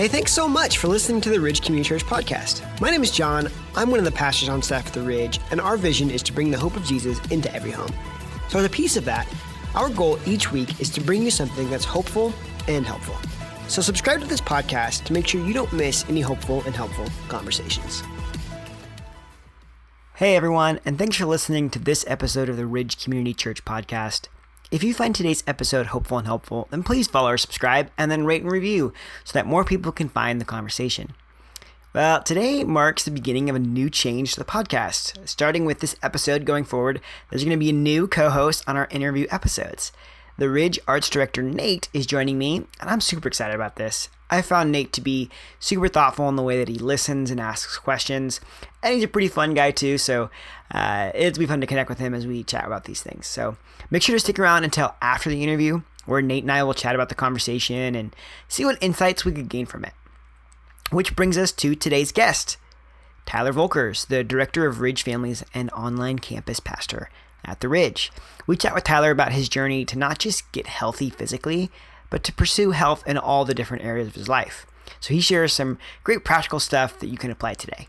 Hey, thanks so much for listening to the Ridge Community Church podcast. My name is John. I'm one of the pastors on staff at the Ridge, and our vision is to bring the hope of Jesus into every home. So as a piece of that, our goal each week is to bring you something that's hopeful and helpful. So subscribe to this podcast to make sure you don't miss any hopeful and helpful conversations. Hey everyone, and thanks for listening to this episode of the Ridge Community Church podcast. If you find today's episode hopeful and helpful, then please follow or subscribe and then rate and review so that more people can find the conversation. Well, today marks the beginning of a new change to the podcast. Starting with this episode going forward, there's going to be a new co-host on our interview episodes. The Ridge Arts Director, Nate, is joining me, and I'm super excited about this. I found Nate to be super thoughtful in the way that he listens and asks questions, and he's a pretty fun guy too, so it'll be fun to connect with him as we chat about these things. So make sure to stick around until after the interview, where Nate and I will chat about the conversation and see what insights we could gain from it. Which brings us to today's guest, Tyler Volkers, the Director of Ridge Families and Online Campus Pastor at the Ridge. We chat with Tyler about his journey to not just get healthy physically, but to pursue health in all the different areas of his life. So he shares some great practical stuff that you can apply today.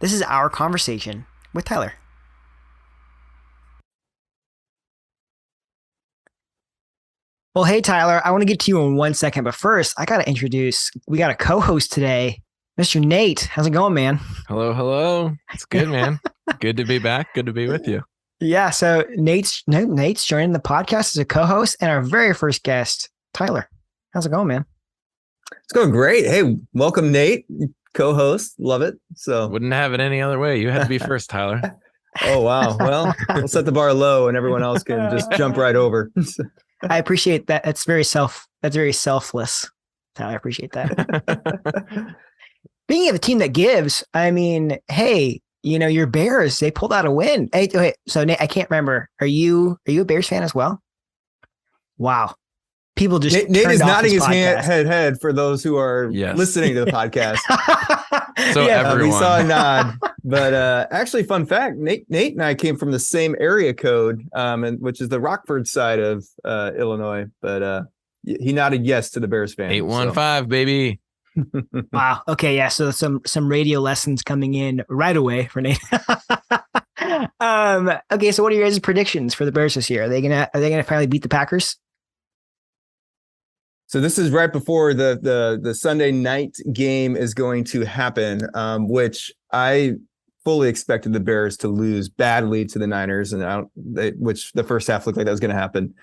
This is our conversation with Tyler. Well, hey, Tyler, I want to get to you in 1 second, but first I got to introduce, we got a co-host today, Mr. Nate. How's it going, man? Hello. It's good, man. Good to be back. Good to be with you. Yeah, so Nate's joining the podcast as a co-host, and our very first guest, Tyler. How's it going, man? It's going great. Hey, welcome, Nate, co-host. Love it. So wouldn't have it any other way. You had to be first, Tyler. Oh, wow. Well, we'll set the bar low and everyone else can just jump right over. I appreciate that. That's very selfless, Tyler. I appreciate that. Being of a team that gives, I mean, hey, you know, your Bears, they pulled out a win. Hey, wait, so Nate, I can't remember. Are you a Bears fan as well? Wow. People just Nate is nodding his head for those who are listening to the podcast. So everyone. We saw a nod. But actually, fun fact, Nate and I came from the same area code, which is the Rockford side of Illinois. But he nodded yes to the Bears fan. 815, baby. Wow. Okay. Yeah. So some radio lessons coming in right away for Nate. Okay. So what are your guys' predictions for the Bears this year? Are they gonna finally beat the Packers? So this is right before the Sunday night game is going to happen, which I fully expected the Bears to lose badly to the Niners, and which the first half looked like that was going to happen.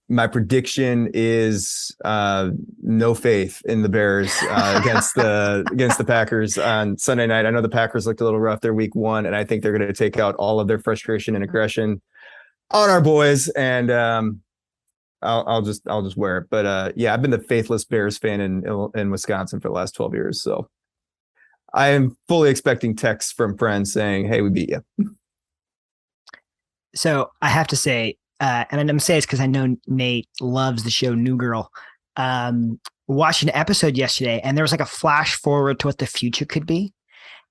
My prediction is no faith in the Bears against the Packers on Sunday night. I know the Packers looked a little rough their week one, and I think they're going to take out all of their frustration and aggression on our boys. And I'll just wear it. But yeah, I've been the faithless Bears fan in Wisconsin for the last 12 years. So I am fully expecting texts from friends saying, "Hey, we beat you." So I have to say, and I'm going to say it's because I know Nate loves the show New Girl. Watched an episode yesterday, and there was like a flash forward to what the future could be.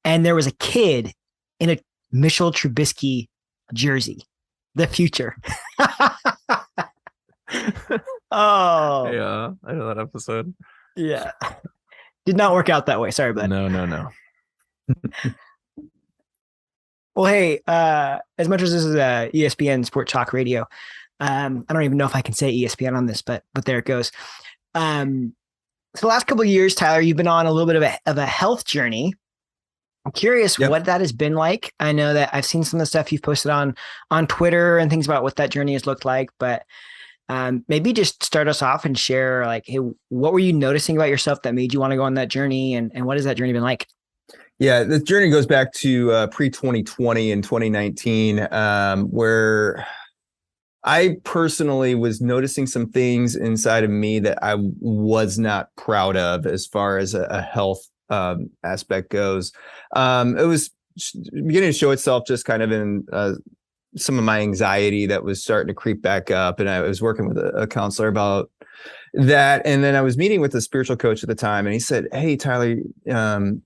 And there was a kid in a Mitchell Trubisky jersey. The future. Oh. Yeah, I know that episode. Yeah. Did not work out that way. Sorry, bud. No. Well, hey, as much as this is a ESPN Sport Talk Radio, I don't even know if I can say ESPN on this, but there it goes. So the last couple of years, Tyler, you've been on a little bit of a health journey. I'm curious what that has been like. I know that I've seen some of the stuff you've posted on Twitter and things about what that journey has looked like, but maybe just start us off and share, like, hey, what were you noticing about yourself that made you want to go on that journey, and what has that journey been like? Yeah, the journey goes back to pre-2020 and 2019, where I personally was noticing some things inside of me that I was not proud of as far as a health aspect goes. It was beginning to show itself just kind of in some of my anxiety that was starting to creep back up. And I was working with a counselor about that. And then I was meeting with a spiritual coach at the time, and he said, "Hey, Tyler,"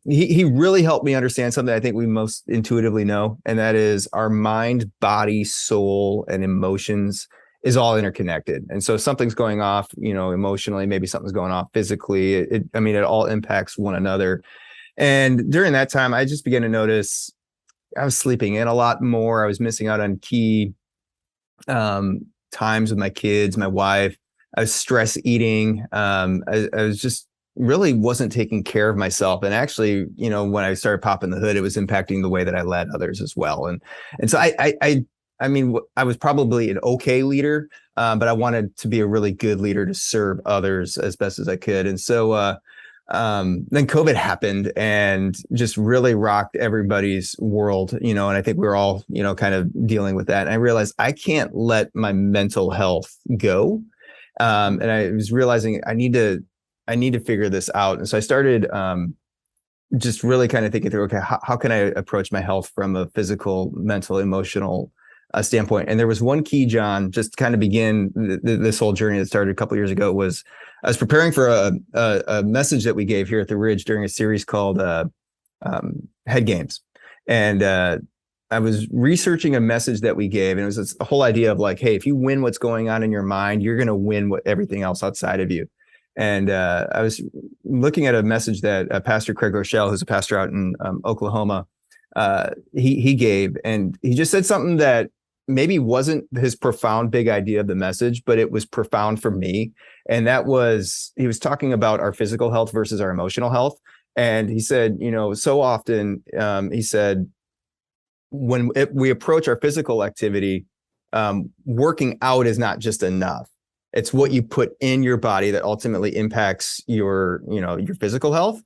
he really helped me understand something I think we most intuitively know. And that is our mind, body, soul, and emotions is all interconnected. And so if something's going off, emotionally, maybe something's going off physically. It all impacts one another. And during that time, I just began to notice I was sleeping in a lot more. I was missing out on key times with my kids, my wife. I was stress eating. I was just really wasn't taking care of myself. And actually, when I started popping the hood, it was impacting the way that I led others as well. And so I was probably an okay leader, but I wanted to be a really good leader to serve others as best as I could. And so then COVID happened and just really rocked everybody's world, and I think we were all, kind of dealing with that. And I realized I can't let my mental health go. And I was realizing I need to figure this out. And so I started just really kind of thinking through, okay, how can I approach my health from a physical, mental, emotional standpoint? And there was one key, John, just to kind of begin this whole journey that started a couple of years ago. Was I was preparing for a message that we gave here at the Ridge during a series called Head Games. And I was researching a message that we gave, and it was this whole idea of like, hey, if you win what's going on in your mind, you're going to win everything else outside of you. And I was looking at a message that Pastor Craig Rochelle, who's a pastor out in Oklahoma, he gave, and he just said something that maybe wasn't his profound big idea of the message, but it was profound for me. And that was, he was talking about our physical health versus our emotional health. And he said, so often, he said, when we approach our physical activity, working out is not just enough. It's what you put in your body that ultimately impacts your physical health.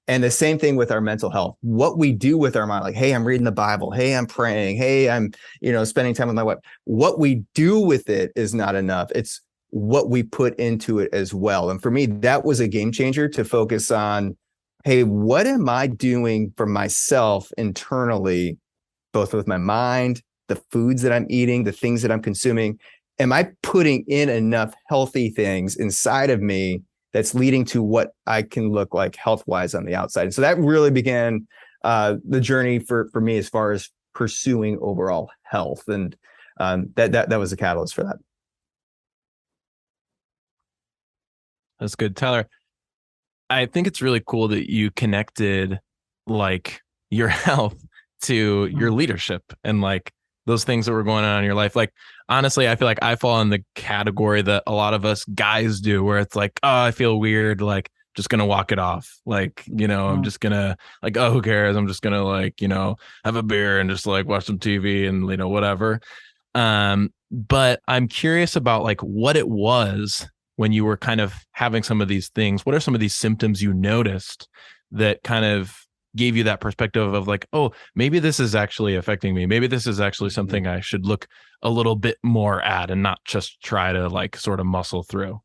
And the same thing with our mental health. What we do with our mind, like, hey, I'm reading the Bible. Hey, I'm praying. Hey, I'm, spending time with my wife. What we do with it is not enough. It's what we put into it as well. And for me, that was a game changer to focus on, hey, what am I doing for myself internally, both with my mind, the foods that I'm eating, the things that I'm consuming? Am I putting in enough healthy things inside of me that's leading to what I can look like health-wise on the outside? And so that really began the journey for me as far as pursuing overall health. And that was the catalyst for that. That's good. Tyler, I think it's really cool that you connected like your health to your leadership and like those things that were going on in your life. Like, honestly, I feel like I fall in the category that a lot of us guys do, where it's like, oh, I feel weird. Like, just going to walk it off. Like, I'm just going to like, oh, who cares? I'm just going to like, have a beer and just like watch some TV and, whatever. But I'm curious about like what it was when you were kind of having some of these things. What are some of these symptoms you noticed that kind of gave you that perspective of like, oh, maybe this is actually affecting me. Maybe this is actually something I should look a little bit more at and not just try to like sort of muscle through,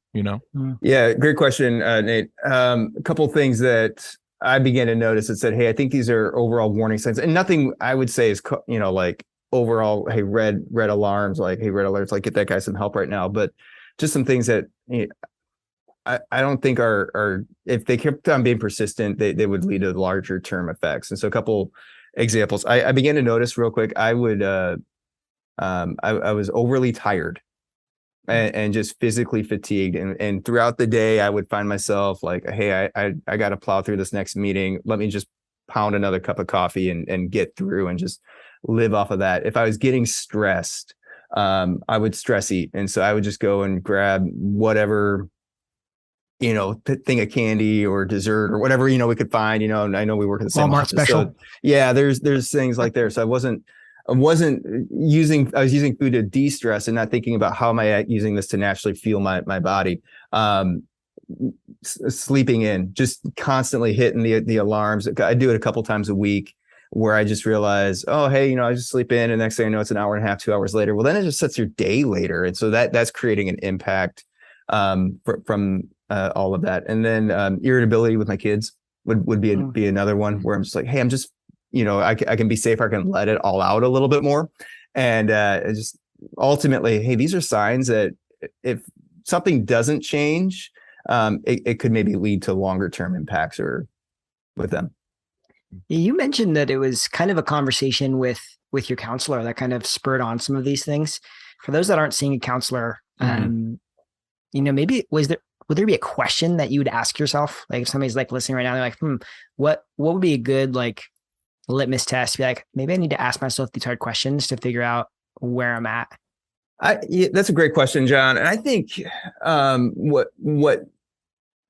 Yeah, great question, Nate. A couple of things that I began to notice that said, hey, I think these are overall warning signs, and nothing I would say is, like overall, hey, red alarms, like, hey, red alerts, like get that guy some help right now. But just some things that I don't think are if they kept on being persistent, they would lead to larger term effects. And so a couple examples, I began to notice real quick, I was overly tired and just physically fatigued. And throughout the day, I would find myself like, hey, I got to plow through this next meeting. Let me just pound another cup of coffee and get through and just live off of that. If I was getting stressed, I would stress eat. And so I would just go and grab whatever, thing of candy or dessert or whatever, we could find, and I know we work at the same Walmart office, special. so yeah, there's things like there. So I was using food to de-stress and not thinking about how am I using this to naturally fuel my body. Sleeping in, just constantly hitting the alarms. I do it a couple times a week where I just realize, oh, hey, I just sleep in and next thing I know, it's an hour and a half, 2 hours later. Well, then it just sets your day later. And so that's creating an impact from all of that. And then irritability with my kids would be another one where I'm just like, hey, I'm just, I can be safer. I can let it all out a little bit more. And just ultimately, hey, these are signs that if something doesn't change, it could maybe lead to longer term impacts or with them. You mentioned that it was kind of a conversation with your counselor that kind of spurred on some of these things. For those that aren't seeing a counselor, Maybe would there be a question that you would ask yourself? Like if somebody's like listening right now, they're like, what would be a good like litmus test? Be like, maybe I need to ask myself these hard questions to figure out where I'm at. That's a great question, John. And I think what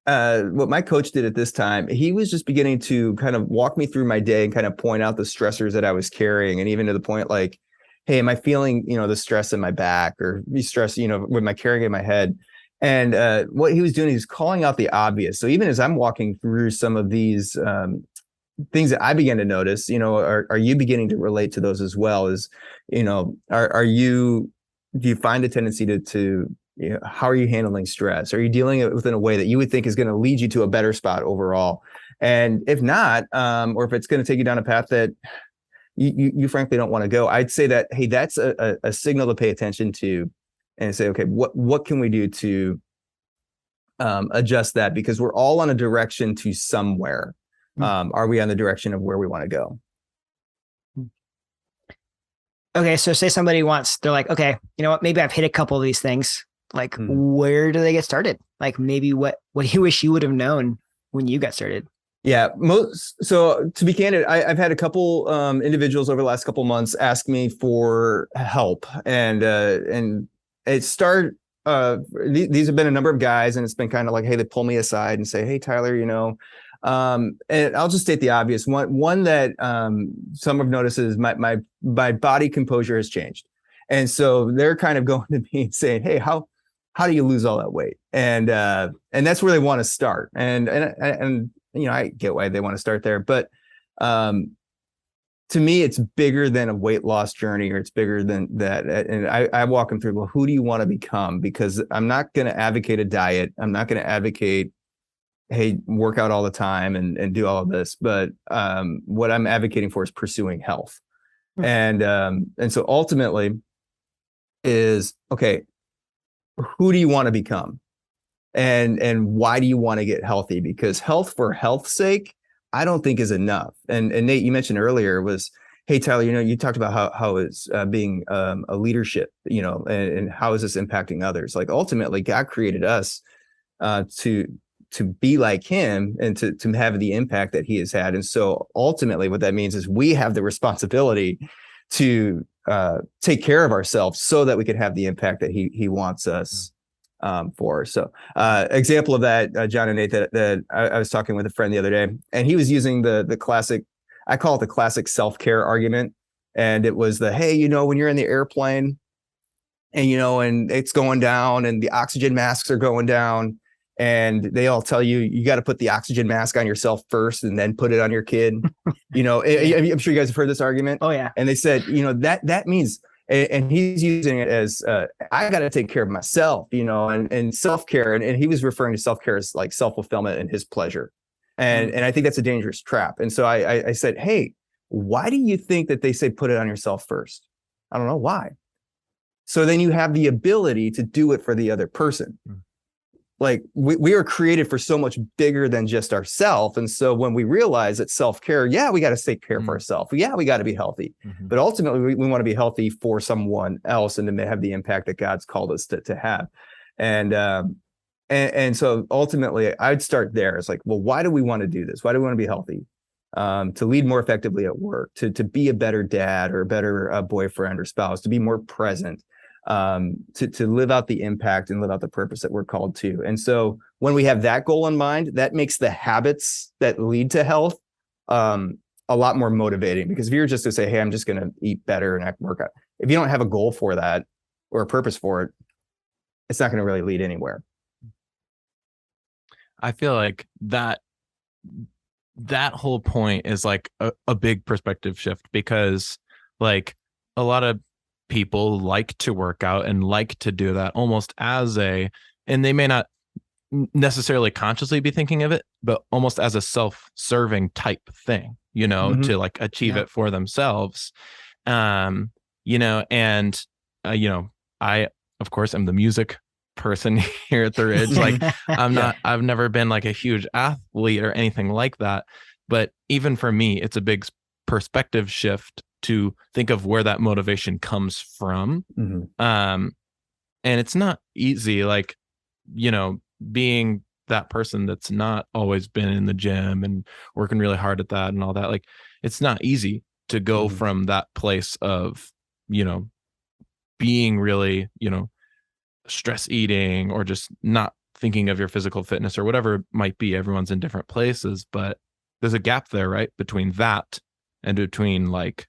my coach did at this time, he was just beginning to kind of walk me through my day and kind of point out the stressors that I was carrying. And even to the point like, hey, am I feeling, the stress in my back or be stressed, with my carrying in my head? And what he was doing, he was calling out the obvious. So even as I'm walking through some of these things that I began to notice, are you beginning to relate to those as well? Do you find a tendency to how are you handling stress? Are you dealing it within a way that you would think is going to lead you to a better spot overall? And if not, or if it's going to take you down a path that you frankly don't want to go, I'd say that, hey, that's a signal to pay attention to and say, okay, what can we do to adjust that? Because we're all on a direction to somewhere. Are we on the direction of where we want to go? Okay, so say somebody they're like, okay, you know what? Maybe I've hit a couple of these things. Like, where do they get started? Like, maybe what do you wish you would have known when you got started? Yeah, so to be candid, I've had a couple individuals over the last couple of months ask me for help, and it started. These have been a number of guys, and it's been kind of like, hey, they pull me aside and say, hey, Tyler, and I'll just state the obvious one that some have noticed is my body composure has changed. And so they're kind of going to me and saying, hey, how do you lose all that weight? And that's where they want to start. And I get why they want to start there, but to me, it's bigger than a weight loss journey, or it's bigger than that. And I walk them through, well, who do you want to become? Because I'm not going to advocate a diet. I'm not going to advocate, hey, work out all the time and do all of this. But what I'm advocating for is pursuing health. And so ultimately is, okay, who do you want to become? And why do you want to get healthy? Because health for health's sake, I don't think is enough. And Nate, you mentioned earlier was, hey, Tyler, you talked about how it's being a leadership, and how is this impacting others? Like ultimately, God created us to be like him and to have the impact that he has had. And so ultimately what that means is we have the responsibility to take care of ourselves so that we can have the impact that he wants us for. So example of that, John and Nate, that I was talking with a friend the other day, and he was using the classic, I call it the classic self-care argument. And it was hey, when you're in the airplane and, and it's going down and the oxygen masks are going down, and they all tell you got to put the oxygen mask on yourself first and then put it on your kid. I'm sure you guys have heard this argument. Oh yeah. And they said, that means, and he's using it as I got to take care of myself, and self-care. And he was referring to self-care as like self-fulfillment and his pleasure. And I think that's a dangerous trap. And so I said, hey, why do you think that they say put it on yourself first? I don't know why. So then you have the ability to do it for the other person. Like we are created for so much bigger than just ourselves. And so when we realize that self-care, we got to take care of ourselves. Yeah, we got to be healthy. But ultimately, we want to be healthy for someone else and to have the impact that God's called us to have. And so ultimately, I'd start there. It's like, well, why do we want to do this? Why do we want to be healthy? To lead more effectively at work, to be a better dad or a better boyfriend or spouse, to be more present. To live out the impact and live out the purpose that we're called to. And so when we have that goal in mind, that makes the habits that lead to health a lot more motivating. Because if you're just to say, hey, I'm just going to eat better and work out, if you don't have a goal for that or a purpose for it, it's not going to really lead anywhere. I feel like that whole point is like a big perspective shift, because like a lot of people like to work out and like to do that almost and they may not necessarily consciously be thinking of it, but almost as a self-serving type thing, to like achieve it for themselves. I, of course, I'm the music person here at the Ridge. Like I've never been like a huge athlete or anything like that. But even for me, it's a big perspective shift to think of where that motivation comes from. And it's not easy, like, being that person that's not always been in the gym and working really hard at that and all that. Like, it's not easy to go Mhm. from that place of, being really, stress eating or just not thinking of your physical fitness or whatever it might be. Everyone's in different places, but there's a gap there, right? Between that and between like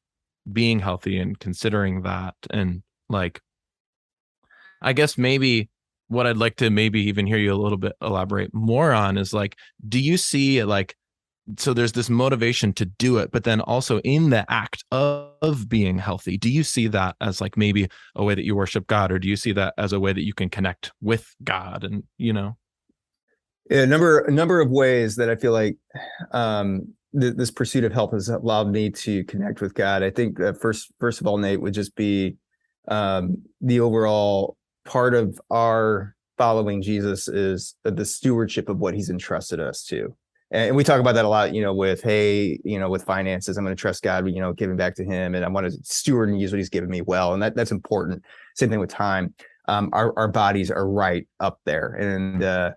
being healthy and considering that. And like, I guess maybe what I'd like to maybe even hear you a little bit elaborate more on is like, do you see like, so there's this motivation to do it, but then also in the act of being healthy, do you see that as like maybe a way that you worship God, or do you see that as a way that you can connect with God? And Yeah, a number of ways that I feel like this pursuit of health has allowed me to connect with God. I think first of all, Nate, would just be the overall part of our following Jesus is the stewardship of what He's entrusted us to. And we talk about that a lot, with, hey, with finances, I'm going to trust God, giving back to Him, and I want to steward and use what He's given me well. And that's important. Same thing with time. Our bodies are right up there. And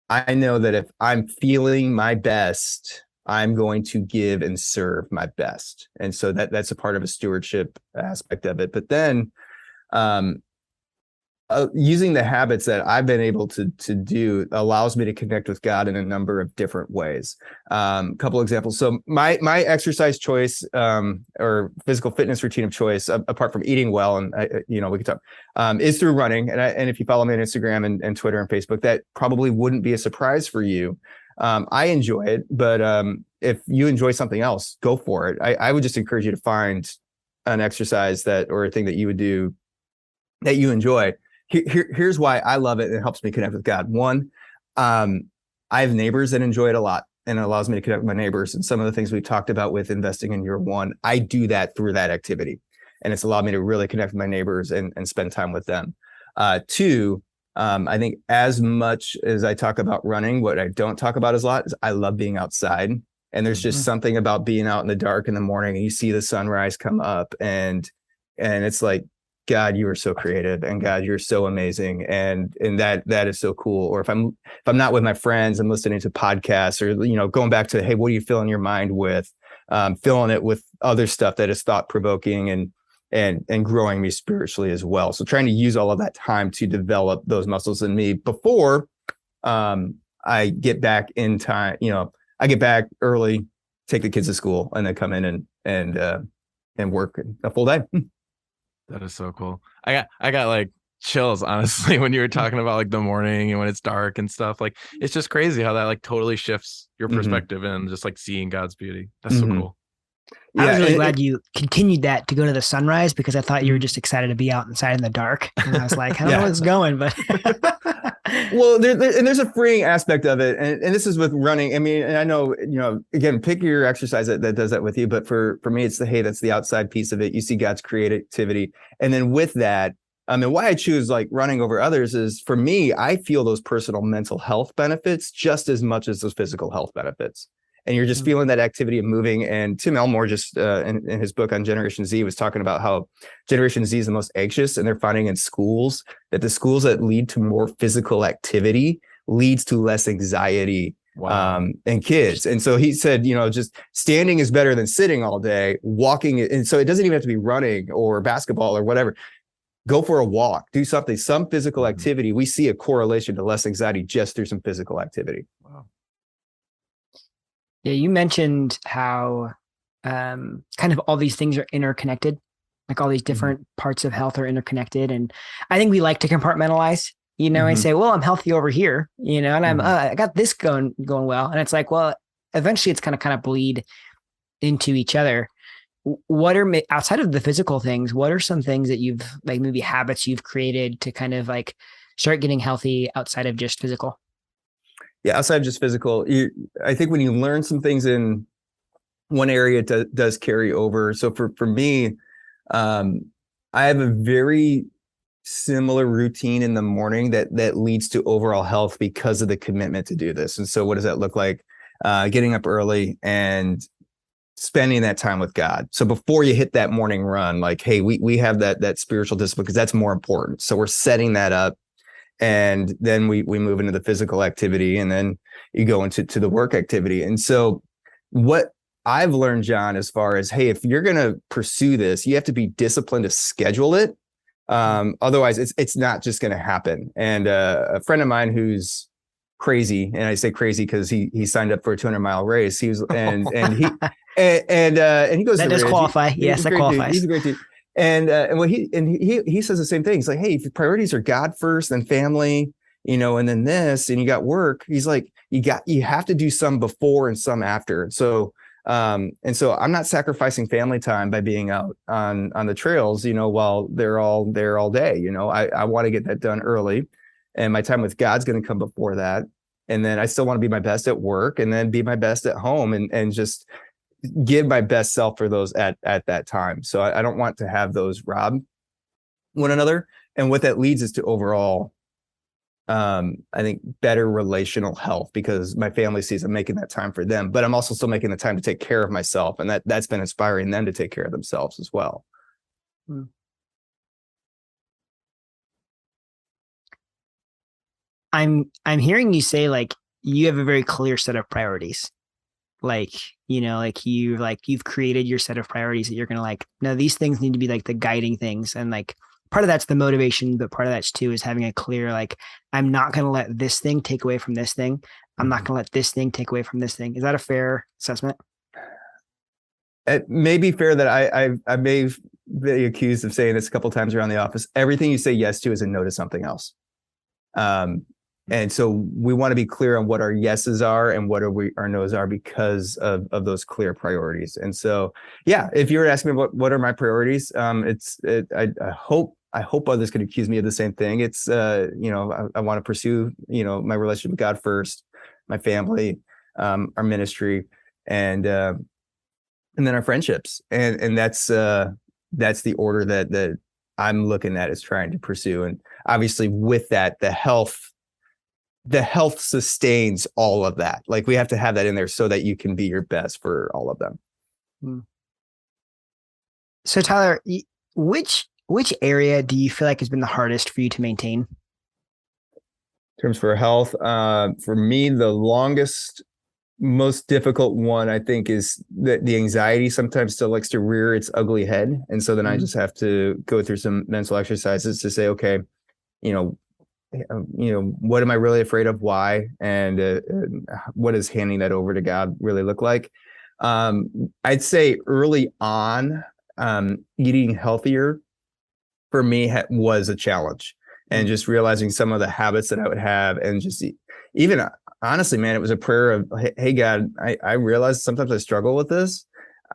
I know that if I'm feeling my best, I'm going to give and serve my best. And so that's a part of a stewardship aspect of it. But then um, using the habits that I've been able to do allows me to connect with God in a number of different ways. Couple examples. So my exercise choice or physical fitness routine of choice, apart from eating well, and we can talk, is through running. And if you follow me on Instagram and Twitter and Facebook, that probably wouldn't be a surprise for you. I enjoy it, but if you enjoy something else, go for it. I would just encourage you to find an exercise or a thing that you would do that you enjoy. Here's why I love it. It helps me connect with God. One, I have neighbors that enjoy it a lot, and it allows me to connect with my neighbors. And some of the things we've talked about with investing in year one, I do that through that activity. And it's allowed me to really connect with my neighbors and spend time with them. Two, I think as much as I talk about running, what I don't talk about as a lot is I love being outside. And there's just something about being out in the dark in the morning and you see the sunrise come up, and it's like, God, you are so creative, and God, you're so amazing, and that is so cool. Or if I'm not with my friends, I'm listening to podcasts, or going back to, hey, what are you filling your mind with? Filling it with other stuff that is thought provoking and growing me spiritually as well. So trying to use all of that time to develop those muscles in me before I get back in time. I get back early, take the kids to school, and then come in and work a full day. that is so cool. I got like chills, honestly, when you were talking about like the morning and when it's dark and stuff. Like, it's just crazy how that like totally shifts your perspective and just like seeing God's beauty. That's so cool. I Yeah, was really glad you continued that to go to the sunrise, because I thought you were just excited to be out inside in the dark. And I was like, I don't know where it's going, but well, there's a freeing aspect of it, and this is with running. I mean, and I know, again, pick your exercise that does that with you. But for me, it's that's the outside piece of it. You see God's creativity, and then with that, I mean, why I choose like running over others is, for me, I feel those personal mental health benefits just as much as those physical health benefits. And you're just feeling that activity of moving. And Tim Elmore just in his book on Generation Z was talking about how Generation Z is the most anxious, and they're finding in schools that the schools that lead to more physical activity leads to less anxiety in kids. And so he said, just standing is better than sitting all day, walking. And so it doesn't even have to be running or basketball or whatever. Go for a walk, do something, some physical activity. We see a correlation to less anxiety just through some physical activity. Wow. Yeah, you mentioned how kind of all these things are interconnected, like all these different parts of health are interconnected. And I think we like to compartmentalize, and say, well, I'm healthy over here, and I got this going well. And it's like, well, eventually it's kind of bleed into each other. What are, outside of the physical things, what are some things that you've, like, maybe habits you've created to kind of like start getting healthy outside of just physical? Yeah, outside of just physical, I think when you learn some things in one area, it does carry over. So for me, I have a very similar routine in the morning that leads to overall health because of the commitment to do this. And so what does that look like? Getting up early and spending that time with God. So before you hit that morning run, like, hey, we have that spiritual discipline because that's more important. So we're setting that up. And then we move into the physical activity, and then you go into the work activity. And so what I've learned, John, as far as, hey, if you're going to pursue this, you have to be disciplined to schedule it. Otherwise it's not just going to happen. And a friend of mine who's crazy, and I say crazy because he signed up for a 200-mile race. He was, and he goes, that to does Ridge. qualify. Yes, that qualifies. He's a great dude. And what he says the same thing. He's like, hey, if your priorities are God first, then family, and then this, and you got work. He's like, you have to do some before and some after. So, and so I'm not sacrificing family time by being out on the trails, while they're all there all day. I want to get that done early, and my time with God's going to come before that. And then I still want to be my best at work, and then be my best at home, and just give my best self for those at that time. So I don't want to have those rob one another. And what that leads is to overall, I think, better relational health, because my family sees I'm making that time for them, but I'm also still making the time to take care of myself. And that's been inspiring them to take care of themselves as well. I'm hearing you say, like, you have a very clear set of priorities. Like, you've created your set of priorities that you're going to, like, no, these things need to be like the guiding things. And like, part of that's the motivation, but part of that's too is having a clear, like, I'm not going to let this thing take away from this thing. I'm not going to let this thing take away from this thing. Is that a fair assessment? It may be fair that I may be accused of saying this a couple of times around the office. Everything you say yes to is a no to something else. And so we want to be clear on what our yeses are and what our nos are, because of those clear priorities. And so, yeah, if you were asking me what are my priorities, I hope others could accuse me of the same thing. It's, I want to pursue, my relationship with God first, my family, our ministry, and then our friendships. And that's the order that I'm looking at as trying to pursue. And obviously with that, the health sustains all of that. Like, we have to have that in there so that you can be your best for all of them. So Tyler, which area do you feel like has been the hardest for you to maintain? In terms for health, for me, the longest, most difficult one, I think, is that the anxiety sometimes still likes to rear its ugly head. And so then I just have to go through some mental exercises to say, okay, what am I really afraid of? Why? And what does handing that over to God really look like? I'd say early on, eating healthier for me was a challenge, and just realizing some of the habits that I would have, and just even honestly, man, it was a prayer of, hey, God, I realize sometimes I struggle with this.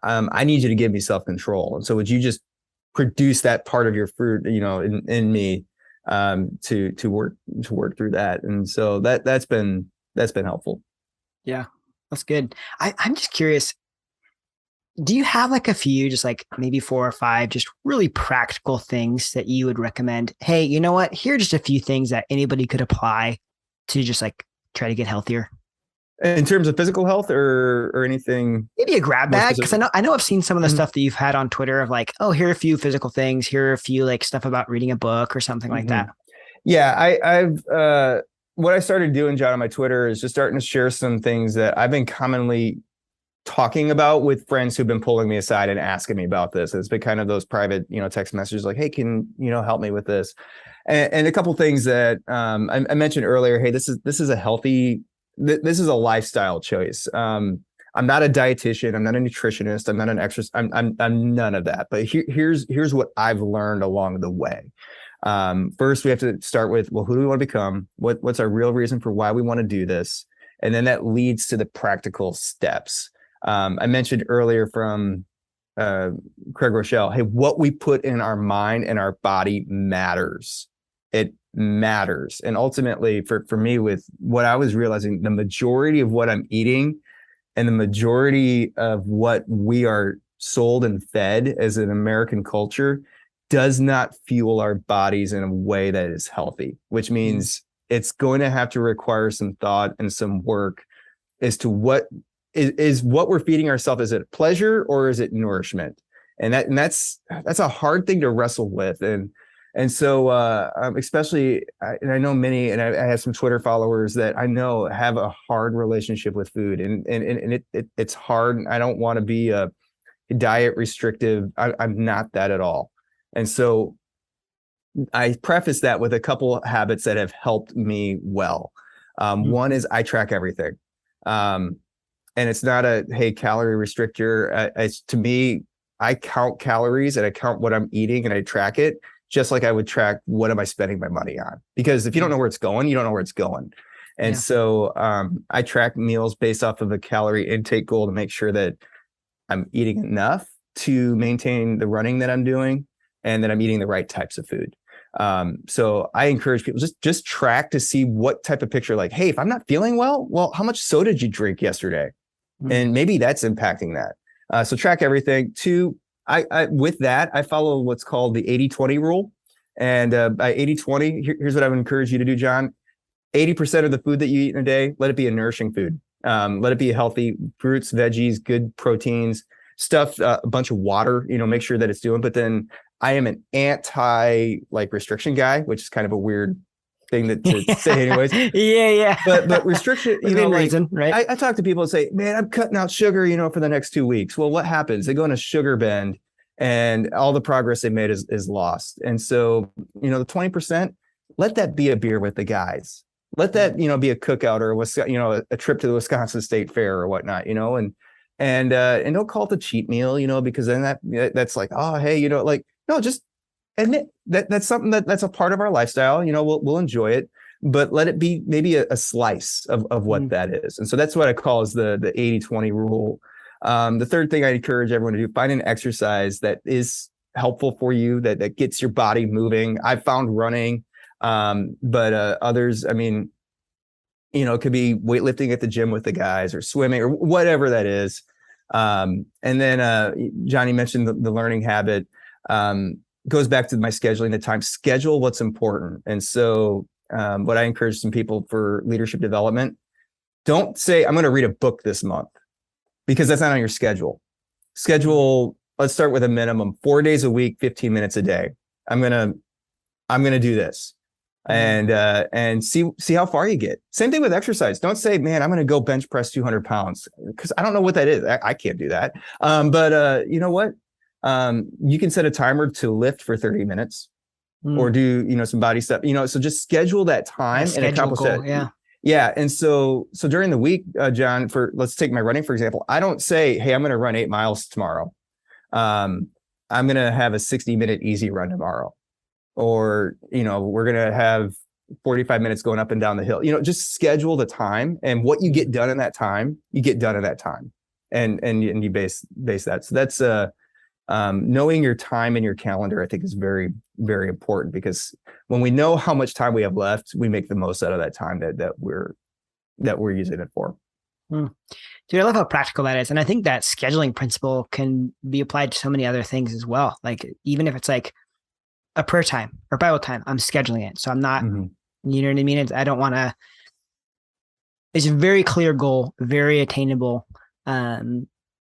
I need you to give me self-control. And so would you just produce that part of your fruit, in me, to work through that. And so that's been helpful. Yeah, that's good. I'm just curious, do you have like a few, just like maybe 4 or 5, just really practical things that you would recommend? Hey, you know what? Here are just a few things that anybody could apply to just like try to get healthier. In terms of physical health or anything? Maybe a grab bag, because I know I've seen some of the stuff that you've had on Twitter of like, oh, here are a few physical things, here are a few like stuff about reading a book or something like that. Yeah, I've what I started doing, John, on my Twitter is just starting to share some things that I've been commonly talking about with friends who've been pulling me aside and asking me about this. It's been kind of those private, text messages like, hey, can help me with this? And a couple things that I mentioned earlier. Hey, this is a healthy. This is a lifestyle choice. I'm not a dietitian. I'm not a nutritionist. I'm not an exercise. I'm none of that. But here's what I've learned along the way. First, we have to start with, well, who do we want to become? What's our real reason for why we want to do this? And then that leads to the practical steps. I mentioned earlier from Craig Rochelle, hey, what we put in our mind and our body matters. It matters. And ultimately, for me, with what I was realizing, the majority of what I'm eating and the majority of what we are sold and fed as an American culture does not fuel our bodies in a way that is healthy, which means it's going to have to require some thought and some work as to what is what we're feeding ourselves, is it pleasure or is it nourishment? And that's a hard thing to wrestle with. And so especially, and I know many, and I have some Twitter followers that I know have a hard relationship with food, and it's hard. I don't want to be a diet restrictive. I'm not that at all. And so I preface that with a couple of habits that have helped me well. One is I track everything. And it's not a, hey, calorie restrictor. It's, to me, I count calories and I count what I'm eating and I track it just like I would track what am I spending my money on. Because if you don't know where it's going, you don't know where it's going. And so I track meals based off of a calorie intake goal to make sure that I'm eating enough to maintain the running that I'm doing and that I'm eating the right types of food. So I encourage people just track to see what type of picture, like, hey, if I'm not feeling well, how much soda did you drink yesterday? And maybe that's impacting that. So track everything. Two, I with that, I follow what's called the 80-20 rule. And by 80-20, here's what I would encourage you to do, John. 80% of the food that you eat in a day, let it be a nourishing food. Let it be healthy fruits, veggies, good proteins, stuff, a bunch of water, make sure that it's doing. But then I am an anti restriction guy, which is kind of a weird thing to say anyways. Yeah. But restriction, reason, right? I talk to people and say, man, I'm cutting out sugar, for the next 2 weeks. Well, what happens? They go in a sugar bend and all the progress they made is lost. And so, the 20%, let that be a beer with the guys. Let that, be a cookout or a trip to the Wisconsin State Fair or whatnot, and don't call it a cheat meal, because then that's like, oh, hey, no, just admit that's something that's a part of our lifestyle. We'll enjoy it, but let it be maybe a slice of what that is. And so that's what I call is the 80-20 rule. The third thing I encourage everyone to do, find an exercise that is helpful for you, that gets your body moving. I've found running, but others, it could be weightlifting at the gym with the guys or swimming or whatever that is. And then Johnny mentioned the learning habit. Goes back to my scheduling the time. Schedule what's important. And so what I encourage some people for leadership development, don't say, I'm going to read a book this month, because that's not on your schedule. Let's start with a minimum 4 days a week, 15 minutes a day. I'm going to do this and see how far you get. Same thing with exercise. Don't say, man, I'm going to go bench press 200 pounds, because I don't know what that is. I can't do that. But you know what? You can set a timer to lift for 30 minutes or do, some body stuff, so just schedule that time and accomplish that. Yeah. And so during the week, John, let's take my running, for example, I don't say, hey, I'm going to run 8 miles tomorrow. I'm going to have a 60-minute easy run tomorrow, or, we're going to have 45 minutes going up and down the hill, just schedule the time, and what you get done in that time, you get done in that time, and you base that. So that's, knowing your time and your calendar, I think, is very, very important, because when we know how much time we have left, we make the most out of that time that we're using it for. Dude, I love how practical that is. And I think that scheduling principle can be applied to so many other things as well. Like, even if it's like a prayer time or Bible time, I'm scheduling it. So I'm not, you know what I mean? I don't want to, it's a very clear goal, very attainable,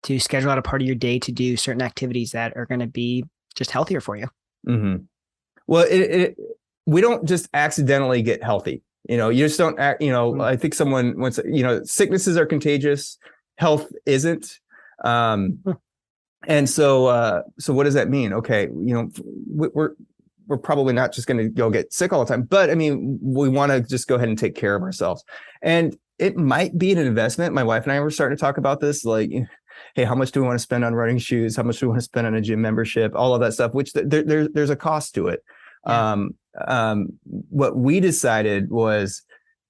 to schedule out a part of your day to do certain activities that are going to be just healthier for you. Well, we don't just accidentally get healthy. You just don't act, I think someone once, sicknesses are contagious, health isn't. And so what does that mean? Okay. We're probably not just going to go get sick all the time, but we want to just go ahead and take care of ourselves. And it might be an investment. My wife and I were starting to talk about this, like, hey, how much do we want to spend on running shoes? How much do we want to spend on a gym membership? All of that stuff, which there's a cost to it. Yeah. What we decided was,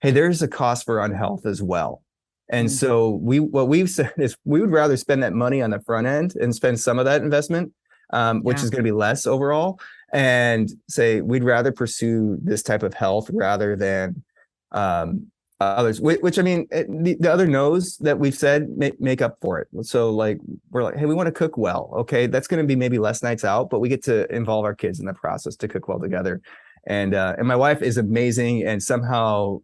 hey, there's a cost for unhealth as well. And so what we've said is we would rather spend that money on the front end and spend some of that investment, which is going to be less overall, and say we'd rather pursue this type of health rather than others, which the other no's that we've said make up for it. So we're like, hey, we want to cook well. Okay, that's going to be maybe less nights out, but we get to involve our kids in the process to cook well together. And my wife is amazing and somehow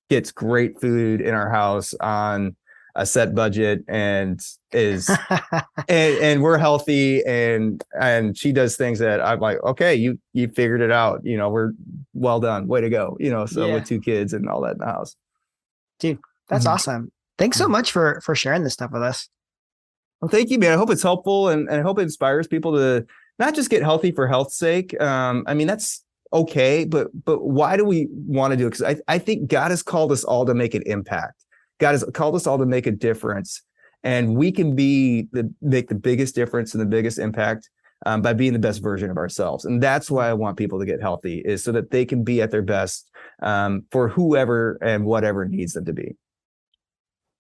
gets great food in our house on a set budget and is and we're healthy, and she does things that I'm like, okay, you figured it out, we're well done, way to go, so Yeah. with 2 kids and all that in the house. Dude, that's awesome. Thanks so much for sharing this stuff with us. Well, thank you, man. I hope it's helpful, and I hope it inspires people to not just get healthy for health's sake. I mean, that's okay, but why do we want to do it? Because I think God has called us all to make an impact. God has called us all to make a difference, and we can make the biggest difference and the biggest impact by being the best version of ourselves. And that's why I want people to get healthy, is so that they can be at their best for whoever and whatever needs them to be.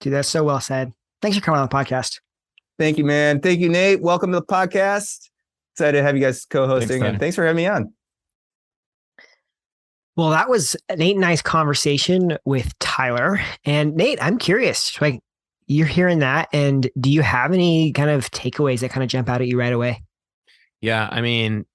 Dude, that's so well said. Thanks for coming on the podcast. Thank you, man. Thank you, Nate. Welcome to the podcast. Excited to have you guys co-hosting, and thanks for having me on. Well, that was a nice conversation with Tyler. And Nate, I'm curious, like, you're hearing that, and do you have any kind of takeaways that kind of jump out at you right away? Yeah, I mean,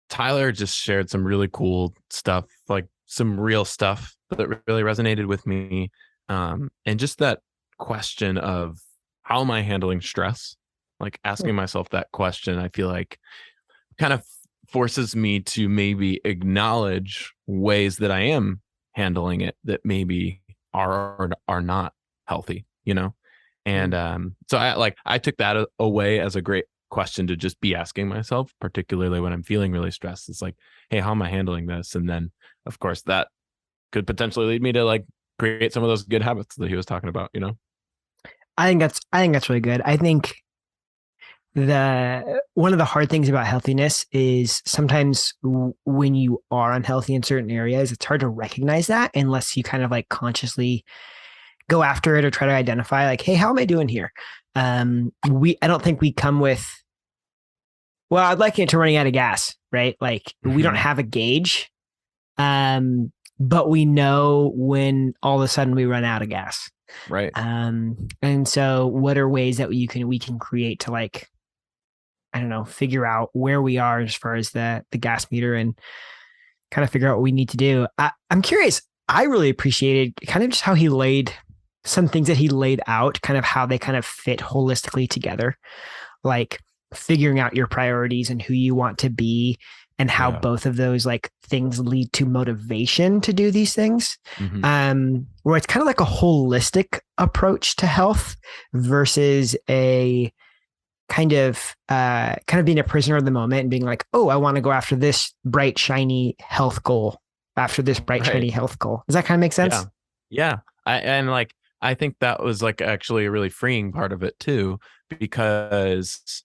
Tyler just shared some really cool stuff, like some real stuff that really resonated with me. And just that question of, how am I handling stress? Like asking myself that question, I feel like kind of forces me to maybe acknowledge ways that I am handling it that maybe are not healthy, And so I took that away as a great question to just be asking myself, particularly when I'm feeling really stressed. It's like, hey, how am I handling this? And then, of course, that could potentially lead me to like create some of those good habits that he was talking about, I think that's really good. I think one of the hard things about healthiness is sometimes when you are unhealthy in certain areas, it's hard to recognize that unless you kind of like consciously go after it or try to identify like, hey, how am I doing here? I don't think we come with, well, I'd like it to running out of gas, right? Like we don't have a gauge, but we know when all of a sudden we run out of gas. Right. And so what are ways that we can create to like, I don't know, figure out where we are as far as the gas meter and kind of figure out what we need to do. I'm curious. I really appreciated kind of just how he laid some things that he laid out, kind of how they kind of fit holistically together, like figuring out your priorities and who you want to be and how both of those like things lead to motivation to do these things. Where it's kind of like a holistic approach to health versus a kind of being a prisoner of the moment and being like, oh, I want to go after this bright, shiny health goal after this bright, shiny health goal. Does that kind of make sense? Yeah. I think that was like actually a really freeing part of it too, because,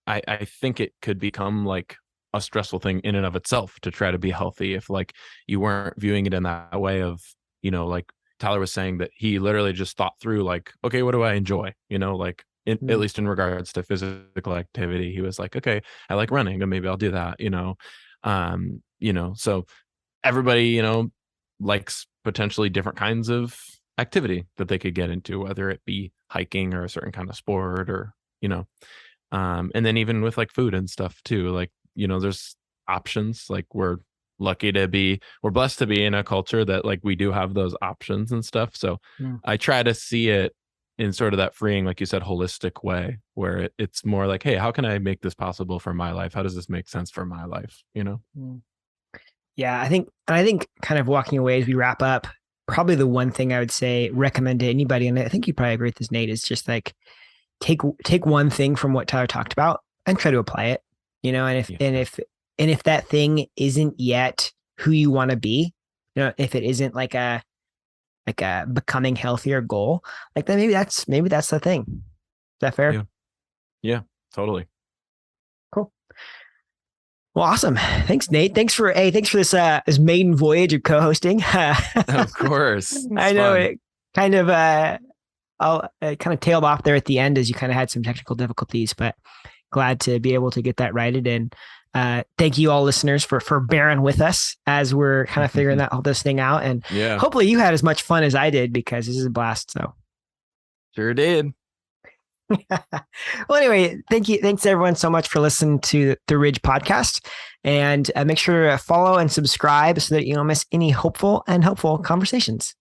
I think it could become like a stressful thing in and of itself to try to be healthy if like you weren't viewing it in that way of, like Tyler was saying that he literally just thought through like, okay, what do I enjoy? Like at least in regards to physical activity, he was like, okay, I like running and maybe I'll do that, so everybody, likes potentially different kinds of activity that they could get into, whether it be hiking or a certain kind of sport or, and then even with like food and stuff too, like, there's options. Like we're blessed to be in a culture that like we do have those options and stuff. So I try to see it in sort of that freeing, like you said, holistic way where it's more like, hey, how can I make this possible for my life? How does this make sense for my life? Yeah, I think kind of walking away as we wrap up, probably the one thing I would say, recommend to anybody, and I think you probably agree with this, Nate, is just like take one thing from what Tyler talked about and try to apply it, and if that thing isn't yet who you want to be, if it isn't like a becoming healthier goal, like then maybe that's the thing. Is that fair? Yeah, totally. Cool. Well, awesome. Thanks, Nate. Thanks for this maiden voyage of co-hosting. Of course. I know it kind of it kind of tailed off there at the end as you kind of had some technical difficulties, but glad to be able to get that righted. And thank you all listeners for bearing with us as we're kind of figuring all this thing out. And hopefully you had as much fun as I did, because this is a blast. So sure did. Well, anyway, thank you. Thanks everyone so much for listening to the Ridge podcast, and make sure to follow and subscribe so that you don't miss any hopeful and helpful conversations.